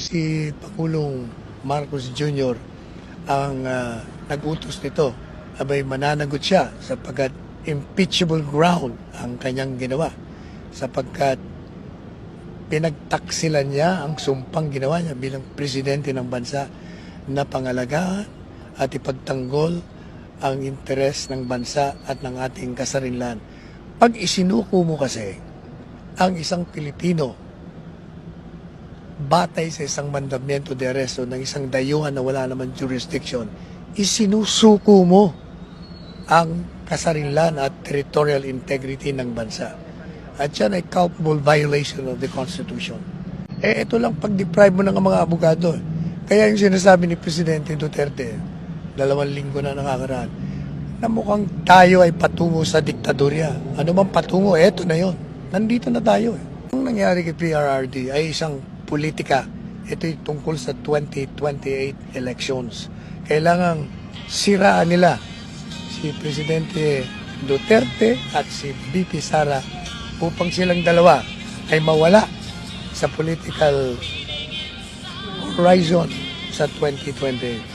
si Pangulong Marcos Jr. ang nag-utos nito. Abay mananagot siya sapagkat impeachable ground ang kanyang ginawa. Sapagkat pinagtaksilan niya ang sumpang ginawa niya bilang presidente ng bansa na pangalagaan at ipagtanggol ang interes ng bansa at ng ating kasarinlan. Pag isinuko mo kasi ang isang Pilipino batay sa isang mandamiento de arresto ng isang dayuhan na wala naman jurisdiction, isinusuko mo ang kasarinlan at territorial integrity ng bansa. At yan ay culpable violation of the Constitution. Ito lang pag-deprive mo ng mga abogado. Kaya yung sinasabi ni Presidente Duterte, 2 linggo na nakakaraan, na mukhang tayo ay patungo sa diktadorya. Ano man patungo, eto na yon. Nandito na tayo. Ang nangyari kay PRRD ay isang politika. Ito'y tungkol sa 2028 elections. Kailangang siraan nila si Presidente Duterte at si VP Sara upang silang dalawa ay mawala sa political horizon sa 2028.